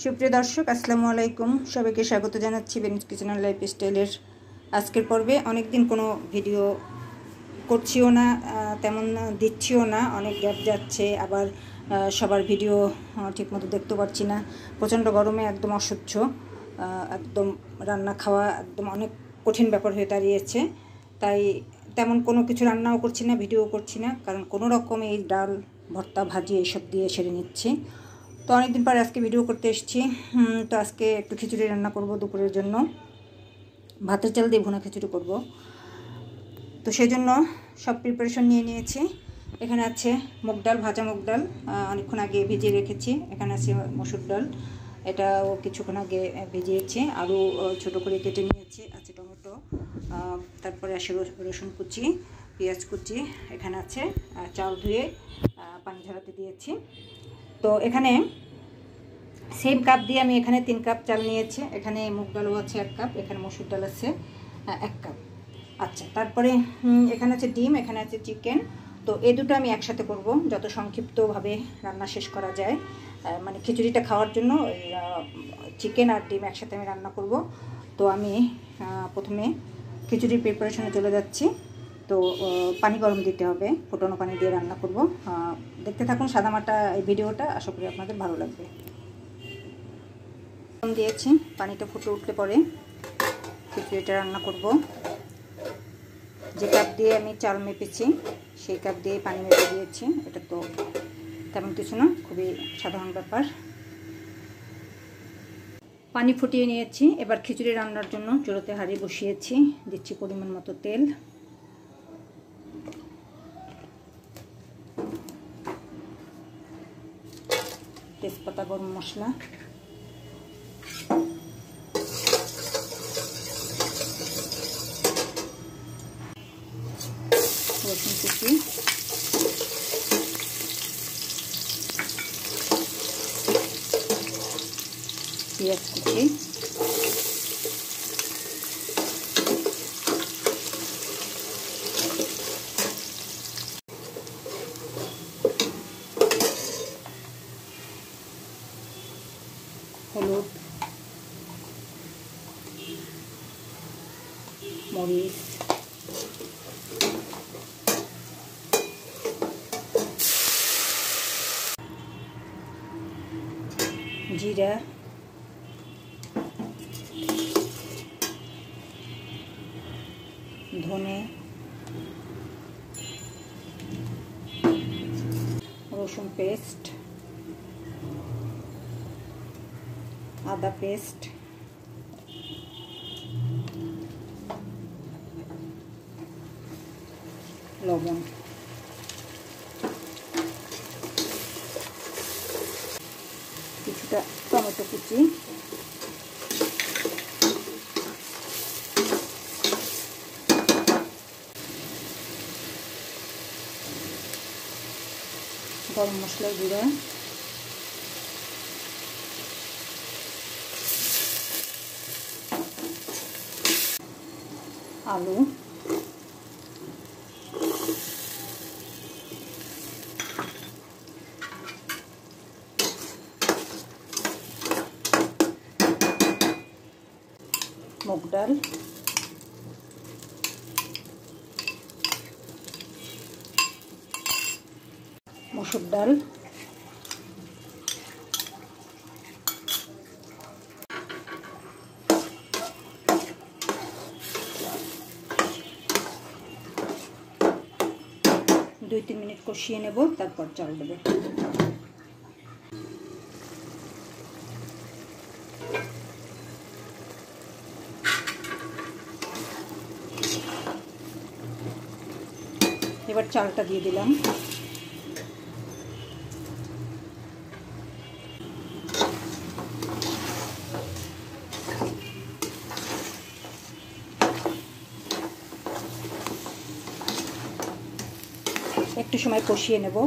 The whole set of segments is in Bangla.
সুপ্রিয় দর্শক, আসসালামু আলাইকুম। সবাইকে স্বাগত জানাচ্ছি বেনিজ কিচেন অ্যান্ড লাইফস্টাইলের আজকের পর্বে। অনেকদিন কোনো ভিডিও করছিও না, তেমন দিচ্ছিও না, অনেক গ্যাপ যাচ্ছে। আবার সবার ভিডিও ঠিকমতো দেখতে পাচ্ছি না। প্রচণ্ড গরমে একদম অসহ্য, একদম রান্না খাওয়া একদম অনেক কঠিন ব্যাপার হয়ে দাঁড়িয়েছে। তাই তেমন কোনো কিছু রান্নাও করছি না, ভিডিও করছি না, কারণ কোনো রকম এই ডাল ভর্তা ভাজি এইসব দিয়ে সেরে নিচ্ছি। তো অনেকদিন পর আজকে ভিডিও করতে এসেছি। তো আজকে একটু খিচুড়ি রান্না করব দুপুরের জন্য। ভাতের চাল দিয়ে ভুনা খিচুড়ি করব। তো সেই জন্য সব প্রিপারেশন নিয়ে নিয়েছি। এখানে আছে মুগ ডাল, ভাজা মুগ ডাল, অনেকক্ষণ আগে ভিজিয়ে রেখেছি। এখানে আছে মসুর ডাল, এটাও কিছুক্ষণ আগে ভিজিয়েছি। আলু ছোটো করে কেটে নিয়েছি, আছে টমেটো, তারপরে আসে রসুন কুচি, পেঁয়াজ কুচি। এখানে আছে চাল ধুয়ে পানি ঝরাতে দিয়েছি। তো এখানে সেম কাপ দিয়ে আমি এখানে 3 কাপ চাল নিয়েছি। এখানে মুগ ডালও আছে 1 কাপ, এখানে মসুর ডাল আছে 1 কাপ। আচ্ছা, তারপরে এখানে আছে ডিম, এখানে আছে চিকেন। তো এই দুটো আমি একসাথে করব, যত সংক্ষিপ্তভাবে রান্না শেষ করা যায়। মানে খিচুড়িটা খাওয়ার জন্য চিকেন আর ডিম একসাথে আমি রান্না করব। তো আমি প্রথমে খিচুড়ির প্রিপারেশনে চলে যাচ্ছি। তো পানি গরম দিতে হবে, ফুটানো পানি দিয়ে রান্না করব। দেখতে থাকুন সাদামাটা এই ভিডিওটা, আশা করি আপনাদের ভালো লাগবে। দিয়েছি, পানিটা ফুটে উঠলে পরে খিচুড়িটা রান্না করব। যে কাপ দিয়ে আমি চাল মেপেছি সেই কাপ দিয়ে পানি মেপে দিয়েছি। এটা তো তেমন কিছু না, খুবই সাধারণ ব্যাপার। পানি ফুটিয়ে নিয়েছি। এবার খিচুড়ি রান্নার জন্য চুলোতে হাঁড়ি বসিয়েছি। দিচ্ছি পরিমাণ মতো তেল, তেজপাতা, গরম মশলা, রসুন কুচি, পেঁয়াজ কুচি, হলুদ, মরিচ, জিরা, ধনে, রসুন পেস্ট, আদা পেস্ট, লবণ। কিছুটা টমেটো কুচি, গরম মশলার গুঁড়া, আলু, মুগ ডাল, মসুর ডাল, দুই 3 মিনিট কষিয়ে নেব, তারপর চাল দেব। এবার চালটা দিয়ে দিলাম। একটু সময় কষিয়ে নেব।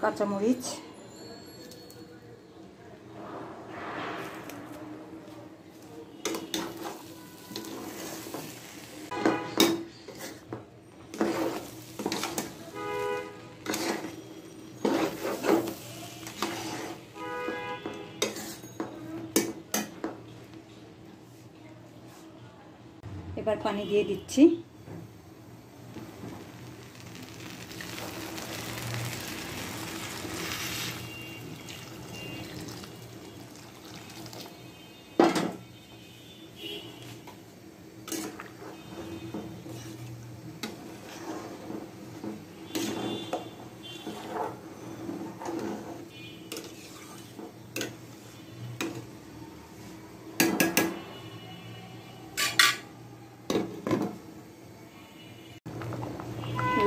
কাঁচামরিচ, এবার পানি দিয়ে দিচ্ছি।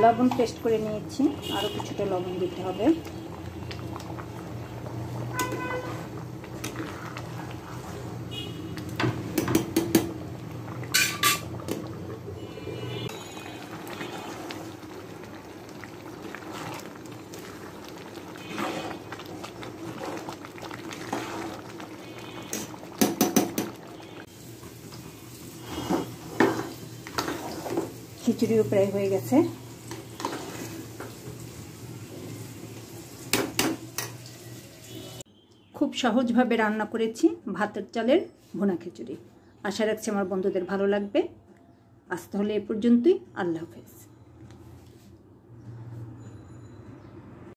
লবণ পেস্ট করে নিয়েছি, আরও কিছুটা লবণ দিতে হবে। খিচুড়িও প্রায় হয়ে গেছে। খুব সহজভাবে রান্না করেছি ভাতের চালের ভুনা খিচুড়ি। আশা রাখছি আমার বন্ধুদের ভালো লাগবে। আজ তাহলে এ পর্যন্তই। আল্লাহ হাফেজ।